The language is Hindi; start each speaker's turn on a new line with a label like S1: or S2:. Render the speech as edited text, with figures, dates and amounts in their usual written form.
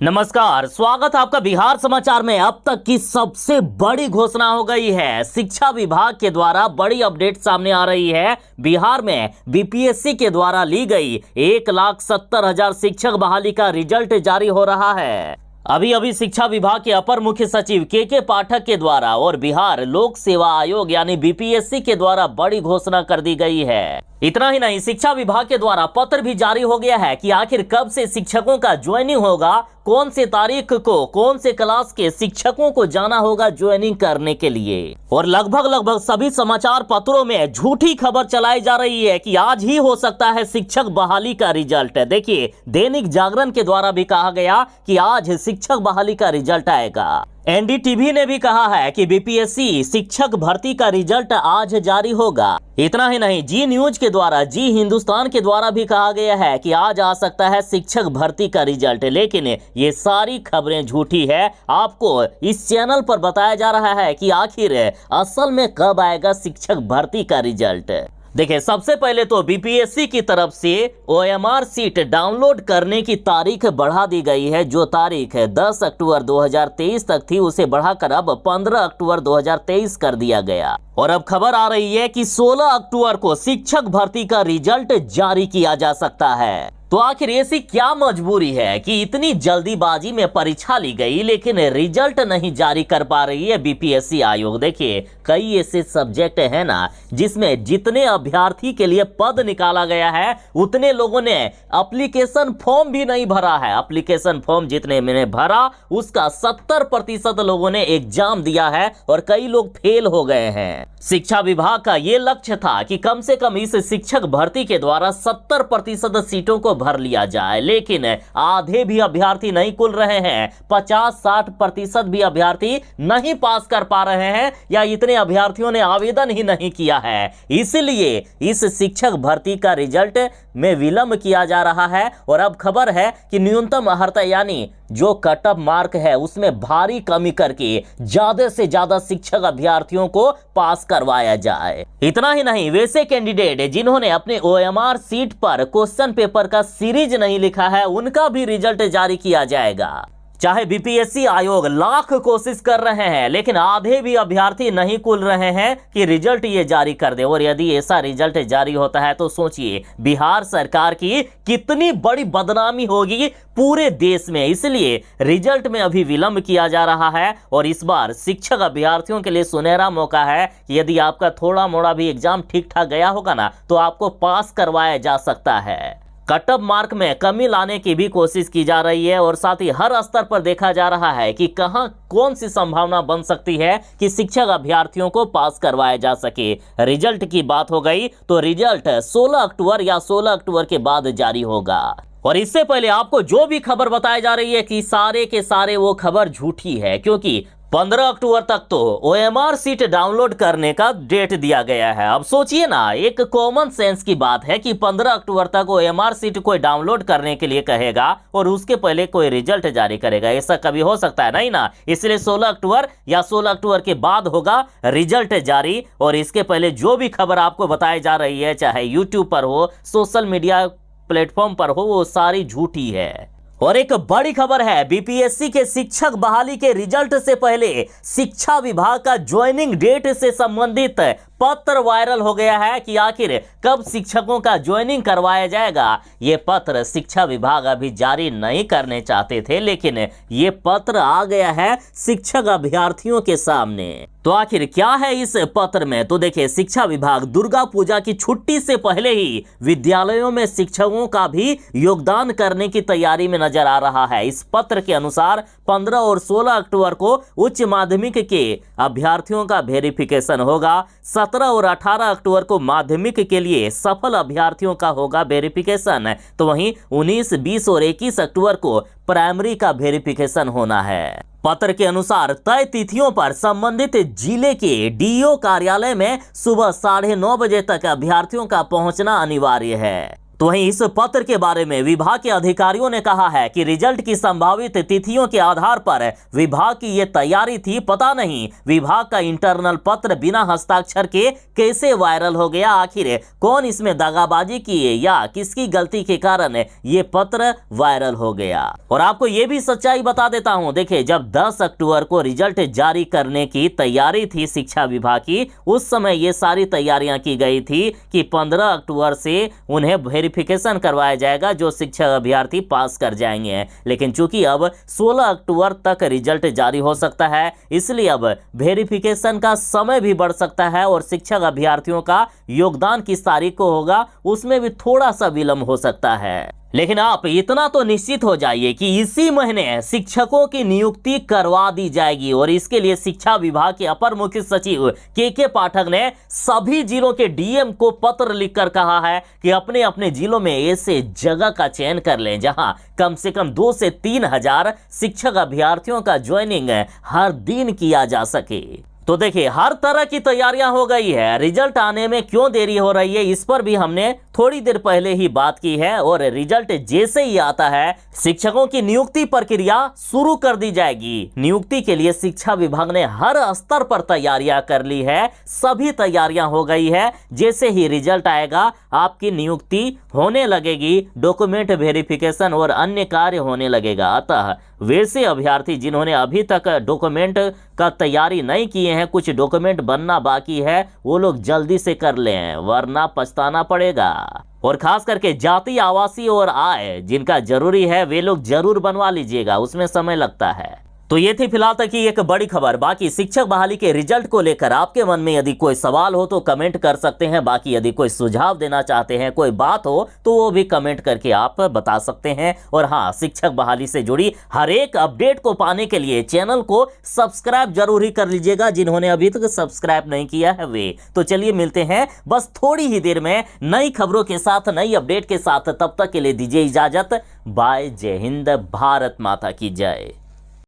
S1: नमस्कार, स्वागत है आपका बिहार समाचार में। अब तक की सबसे बड़ी घोषणा हो गई है। शिक्षा विभाग के द्वारा बड़ी अपडेट सामने आ रही है। बिहार में बीपीएससी के द्वारा ली गई 1,70,000 शिक्षक बहाली का रिजल्ट जारी हो रहा है। अभी शिक्षा विभाग के अपर मुख्य सचिव के पाठक के द्वारा और बिहार लोक सेवा आयोग यानी बीपीएससी के द्वारा बड़ी घोषणा कर दी गई है। इतना ही नहीं, शिक्षा विभाग के द्वारा पत्र भी जारी हो गया है कि आखिर कब से शिक्षकों का ज्वाइनिंग होगा, कौन से तारीख को कौन से क्लास के शिक्षकों को जाना होगा ज्वाइनिंग करने के लिए। और लगभग सभी समाचार पत्रों में झूठी खबर चलाई जा रही है कि आज ही हो सकता है शिक्षक बहाली का रिजल्ट। देखिए, दैनिक जागरण के द्वारा भी कहा गया कि आज शिक्षक बहाली का रिजल्ट आएगा। एनडीटीवी ने भी कहा है कि बीपीएससी शिक्षक भर्ती का रिजल्ट आज जारी होगा। इतना ही नहीं, जी न्यूज के द्वारा, जी हिंदुस्तान के द्वारा भी कहा गया है कि आज आ सकता है शिक्षक भर्ती का रिजल्ट। लेकिन ये सारी खबरें झूठी है। आपको इस चैनल पर बताया जा रहा है कि आखिर असल में कब आएगा शिक्षक भर्ती का रिजल्ट। देखिए, सबसे पहले तो बीपीएससी की तरफ से ओएमआर सीट डाउनलोड करने की तारीख बढ़ा दी गई है। जो तारीख 10 अक्टूबर 2023 तक थी, उसे बढ़ाकर अब 15 अक्टूबर 2023 कर दिया गया। और अब खबर आ रही है कि 16 अक्टूबर को शिक्षक भर्ती का रिजल्ट जारी किया जा सकता है। तो आखिर ऐसी क्या मजबूरी है कि इतनी जल्दीबाजी में परीक्षा ली गई लेकिन रिजल्ट नहीं जारी कर पा रही है बीपीएससी आयोग। देखिए, कई ऐसे सब्जेक्ट है ना जिसमें जितने अभ्यर्थी के लिए पद निकाला गया है उतने लोगों ने एप्लीकेशन फॉर्म भी नहीं भरा है। एप्लीकेशन फॉर्म जितने मैंने भरा उसका 70% लोगों ने एग्जाम दिया है और कई लोग फेल हो गए हैं। शिक्षा विभाग का ये लक्ष्य था कि कम से कम इस शिक्षक भर्ती के द्वारा 70% सीटों को भर लिया जाए, लेकिन आधे भी अभ्यर्थी नहीं खुल रहे हैं। 50-60% भी अभ्यर्थी नहीं पास कर पा रहे हैं या इतने अभ्यर्थियों ने आवेदन ही नहीं किया है। इसलिए इस शिक्षक भर्ती का रिजल्ट में विलंब किया जा रहा है। और अब खबर है कि न्यूनतम अर्हता यानी जो कट ऑफ मार्क है उसमें भारी कमी करके ज्यादा से ज्यादा शिक्षक अभ्यर्थियों को पास करवाया जाए। इतना ही नहीं, वैसे कैंडिडेट जिन्होंने अपने ओएमआर सीट पर क्वेश्चन पेपर का सीरीज नहीं लिखा है उनका भी रिजल्ट जारी किया जाएगा। चाहे बीपीएससी आयोग लाख कोशिश कर रहे हैं लेकिन आधे भी अभ्यर्थी नहीं खुल रहे हैं कि रिजल्ट ये जारी कर दे। और यदि ऐसा रिजल्ट जारी होता है तो सोचिए बिहार सरकार की कितनी बड़ी बदनामी होगी पूरे देश में। इसलिए रिजल्ट में अभी विलंब किया जा रहा है। और इस बार शिक्षक अभ्यर्थियों के लिए सुनहरा मौका है कि यदि आपका थोड़ा मोड़ा भी एग्जाम ठीक ठाक गया होगा ना तो आपको पास करवाया जा सकता है। कट ऑफ मार्क में कमी लाने की भी कोशिश की जा रही है और साथ ही हर स्तर पर देखा जा रहा है कि कहां कौन सी संभावना बन सकती है कि शिक्षक अभ्यर्थियों को पास करवाया जा सके। रिजल्ट की बात हो गई तो रिजल्ट 16 अक्टूबर या 16 अक्टूबर के बाद जारी होगा। और इससे पहले आपको जो भी खबर बताई जा रही है कि सारे के सारे वो खबर झूठी है, क्योंकि 15 अक्टूबर तक तो ओएमआर सीट डाउनलोड करने का डेट दिया गया है। अब सोचिए ना, एक कॉमन सेंस की बात है कि 15 अक्टूबर तक ओएमआर सीट कोई डाउनलोड करने के लिए कहेगा और उसके पहले कोई रिजल्ट जारी करेगा। ऐसा कभी हो सकता है? नहीं ना। इसलिए 16 अक्टूबर या 16 अक्टूबर के बाद होगा रिजल्ट जारी। और इसके पहले जो भी खबर आपको बताई जा रही है, चाहे यूट्यूब पर हो, सोशल मीडिया प्लेटफॉर्म पर हो, वो सारी झूठी है। और एक बड़ी खबर है, बीपीएससी के शिक्षक बहाली के रिजल्ट से पहले शिक्षा विभाग का ज्वाइनिंग डेट से संबंधित पत्र वायरल हो गया है कि आखिर कब शिक्षकों का ज्वाइनिंग करवाया जाएगा। ये पत्र शिक्षा विभाग अभी जारी नहीं करने चाहते थे, लेकिन ये पत्र आ गया है शिक्षक अभ्यर्थियों के सामने। तो आखिर क्या है इस पत्र में? तो देखिए, शिक्षा विभाग दुर्गा पूजा की छुट्टी से पहले ही विद्यालयों में शिक्षकों का भी योगदान करने की तैयारी में नजर आ रहा है। इस पत्र के अनुसार 15 और 16 अक्टूबर को उच्च माध्यमिक के अभ्यर्थियों का वेरिफिकेशन होगा। 17 और 18 अक्टूबर को माध्यमिक के लिए सफल अभ्यर्थियों का होगा वेरिफिकेशन। तो वहीं 19, 20 और 21 अक्टूबर को प्राइमरी का वेरिफिकेशन होना है। पत्र के अनुसार तय तिथियों पर संबंधित जिले के डीईओ कार्यालय में सुबह 9:30 बजे तक अभ्यर्थियों का पहुंचना अनिवार्य है। तो वहीं इस पत्र के बारे में विभाग के अधिकारियों ने कहा है कि रिजल्ट की संभावित तिथियों के आधार पर विभाग की ये तैयारी थी। पता नहीं विभाग का इंटरनल पत्र बिना हस्ताक्षर के कैसे वायरल हो गया, आखिर कौन इसमें दगाबाजी की या किसकी गलती के कारण ये पत्र वायरल हो गया। और आपको ये भी सच्चाई बता देता हूं, देखिए जब 10 अक्टूबर को रिजल्ट जारी करने की तैयारी थी शिक्षा विभाग की, उस समय ये सारी तैयारियां की गई थी कि 15 अक्टूबर से उन्हें वेरिफिकेशन करवाया जाएगा, जो शिक्षक अभ्यर्थी पास कर जाएंगे। लेकिन चूंकि अब 16 अक्टूबर तक रिजल्ट जारी हो सकता है, इसलिए अब वेरिफिकेशन का समय भी बढ़ सकता है और शिक्षक अभ्यर्थियों का योगदान किस तारीख को होगा उसमें भी थोड़ा सा विलंब हो सकता है। लेकिन आप इतना तो निश्चित हो जाइए कि इसी महीने शिक्षकों की नियुक्ति करवा दी जाएगी और इसके लिए शिक्षा विभाग के अपर मुख्य सचिव के पाठक ने सभी जिलों के डीएम को पत्र लिखकर कहा है कि अपने अपने जिलों में ऐसे जगह का चयन कर लें जहां कम से कम 2 से 3 हजार शिक्षक अभ्यर्थियों का ज्वाइनिंग हर दिन किया जा सके। तो देखिए हर तरह की तैयारियां हो गई है, रिजल्ट आने में क्यों देरी हो रही है इस पर भी हमने थोड़ी देर पहले ही बात की है और रिजल्ट जैसे ही आता है शिक्षकों की नियुक्ति प्रक्रिया शुरू कर दी जाएगी। नियुक्ति के लिए शिक्षा विभाग ने हर स्तर पर तैयारियां कर ली है, सभी तैयारियां हो गई है। जैसे ही रिजल्ट आएगा आपकी नियुक्ति होने लगेगी, डॉक्यूमेंट वेरिफिकेशन और अन्य कार्य होने लगेगा। अतः वैसे अभ्यर्थी जिन्होंने अभी तक डॉक्यूमेंट का तैयारी नहीं किए हैं, कुछ डॉक्यूमेंट बनना बाकी है, वो लोग जल्दी से कर लें वरना पछताना पड़ेगा। और खास करके जाति, आवासीय और आय जिनका जरूरी है वे लोग जरूर बनवा लीजिएगा, उसमें समय लगता है। तो ये थी फिलहाल तक की एक बड़ी खबर। बाकी शिक्षक बहाली के रिजल्ट को लेकर आपके मन में यदि कोई सवाल हो तो कमेंट कर सकते हैं। बाकी यदि कोई सुझाव देना चाहते हैं, कोई बात हो तो वो भी कमेंट करके आप बता सकते हैं। और हाँ, शिक्षक बहाली से जुड़ी हर एक अपडेट को पाने के लिए चैनल को सब्सक्राइब जरूर ही कर लीजिएगा, जिन्होंने अभी तक सब्सक्राइब नहीं किया है वे। तो चलिए मिलते हैं बस थोड़ी ही देर में नई खबरों के साथ, नई अपडेट के साथ। तब तक के लिए दीजिए इजाजत। बाय। जय हिंद। भारत माता की जय।